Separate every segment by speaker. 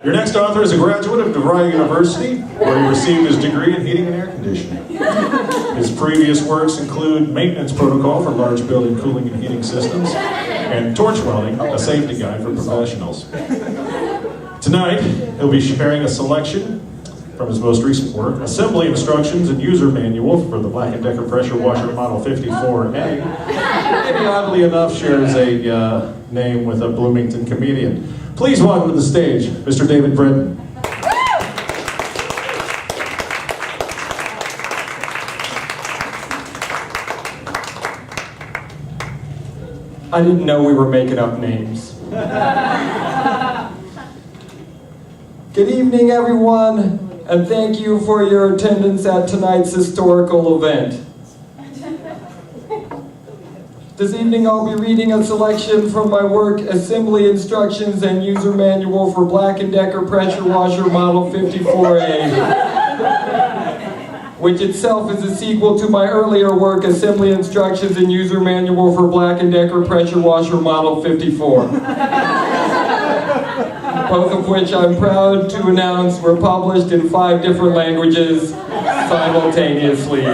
Speaker 1: Your next author is a graduate of DeVry University, where he received his degree in heating and air conditioning. His previous works include Maintenance Protocol for Large Building Cooling and Heating Systems, and Torch Welding, a safety guide for professionals. Tonight, he'll be sharing a selection from his most recent work, Assembly Instructions and User Manual for the Black & Decker Pressure Washer Model 54A. Maybe oddly enough shares a name with a Bloomington comedian. Please welcome to the stage, Mr. David Britton.
Speaker 2: I didn't know we were making up names. Good evening, everyone, and thank you for your attendance at tonight's historical event. This evening I'll be reading a selection from my work, Assembly Instructions and User Manual for Black & Decker Pressure Washer Model 54A, which itself is a sequel to my earlier work, Assembly Instructions and User Manual for Black & Decker Pressure Washer Model 54. Both of which I'm proud to announce were published in 5 different languages simultaneously.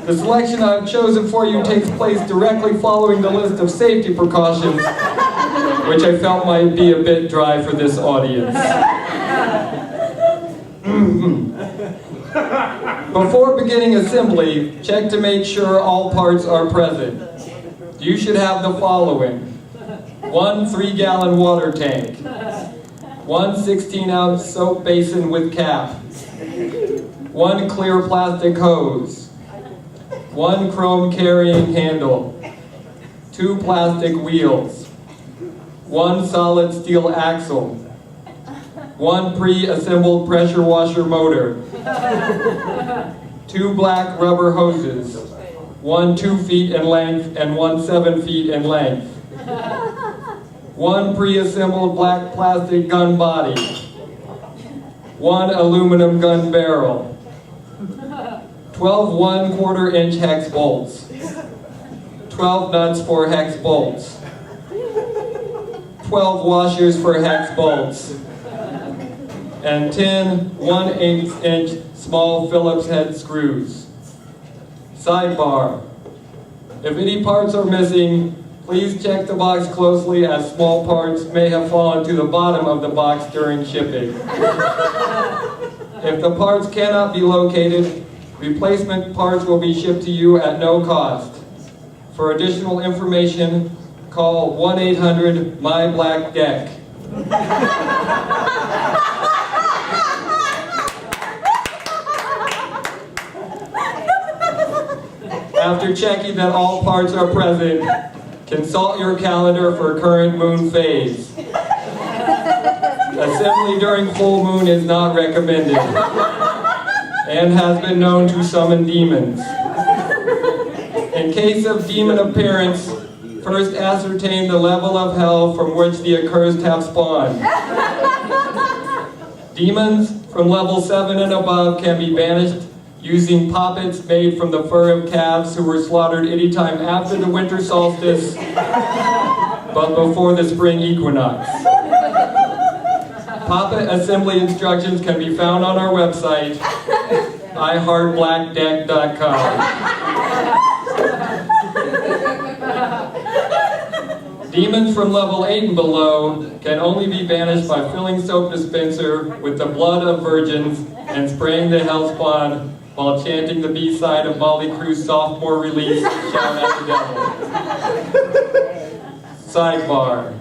Speaker 2: The selection I've chosen for you takes place directly following the list of safety precautions, which I felt might be a bit dry for this audience. Before beginning assembly, check to make sure all parts are present. You should have the following: 1 3-gallon water tank, 1 16-ounce soap basin with cap, 1 clear plastic hose, 1 chrome carrying handle, 2 plastic wheels, 1 solid steel axle, 1 pre-assembled pressure washer motor, 2 black rubber hoses, 1 2 feet in length and 1 7 feet in length, 1 pre-assembled black plastic gun body, 1 aluminum gun barrel, 12 1/4-inch hex bolts, 12 nuts for hex bolts, 12 washers for hex bolts, and 10 1/8-inch small Phillips head screws. Sidebar: if any parts are missing, please check the box closely, as small parts may have fallen to the bottom of the box during shipping. If the parts cannot be located, replacement parts will be shipped to you at no cost. For additional information, call 1-800-MY-BLACK-DECK. After checking that all parts are present, consult your calendar for current moon phase. Assembly during full moon is not recommended and has been known to summon demons. In case of demon appearance, first ascertain the level of hell from which the accursed have spawned. Demons from level 7 and above can be banished using poppets made from the fur of calves who were slaughtered anytime after the winter solstice, but before the spring equinox. Poppet assembly instructions can be found on our website, iHeartBlackDeck.com. Demons from level 8 and below can only be banished by filling soap dispenser with the blood of virgins and spraying the hellspawn while chanting the B-side of Molly Crew's sophomore release, Shout at the Devil. Sidebar: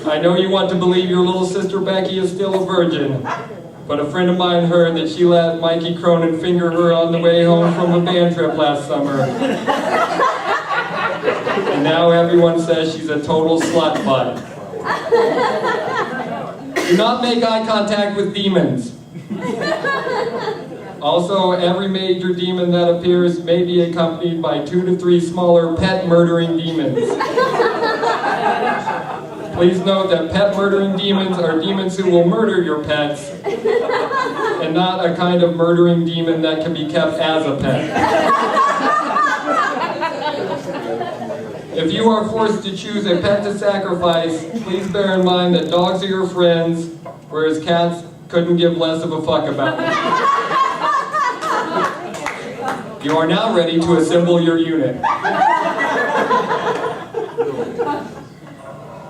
Speaker 2: I know you want to believe your little sister Becky is still a virgin, but a friend of mine heard that she let Mikey Cronin finger her on the way home from a band trip last summer. And now everyone says she's a total slut butt. Do not make eye contact with demons. Also, every major demon that appears may be accompanied by 2 to 3 smaller pet murdering demons. Please note that pet murdering demons are demons who will murder your pets, and not a kind of murdering demon that can be kept as a pet. If you are forced to choose a pet to sacrifice, please bear in mind that dogs are your friends, whereas cats couldn't give less of a fuck about them. You are now ready to assemble your unit.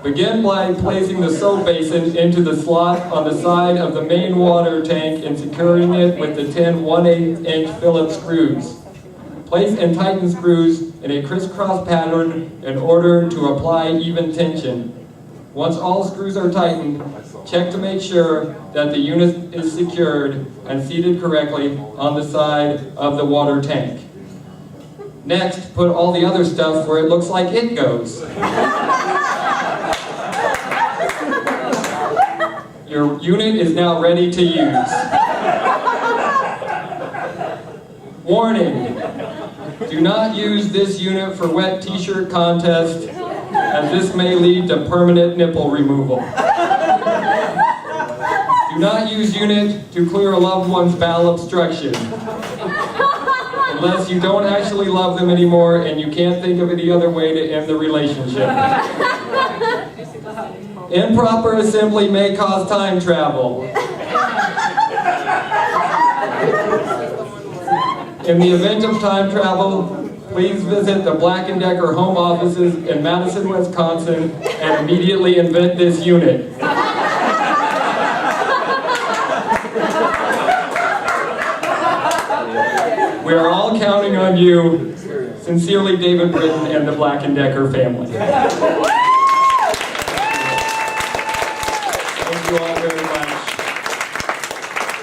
Speaker 2: Begin by placing the soap basin into the slot on the side of the main water tank and securing it with the 10 1/8-inch Phillips screws. Place and tighten screws in a crisscross pattern in order to apply even tension. Once all screws are tightened, check to make sure that the unit is secured and seated correctly on the side of the water tank. Next, put all the other stuff where it looks like it goes. Your unit is now ready to use. Warning! Do not use this unit for wet t-shirt contest, as this may lead to permanent nipple removal. Do not use unit to clear a loved one's bowel obstruction, unless you don't actually love them anymore and you can't think of any other way to end the relationship. Improper assembly may cause time travel. In the event of time travel, please visit the Black & Decker home offices in Madison, Wisconsin, and immediately invent this unit. We are all counting on you. Sincerely, David Britton and the Black & Decker family. Thank you all very much.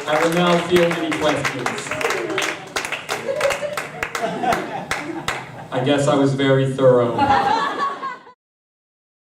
Speaker 2: I will now field any questions. I guess I was very thorough.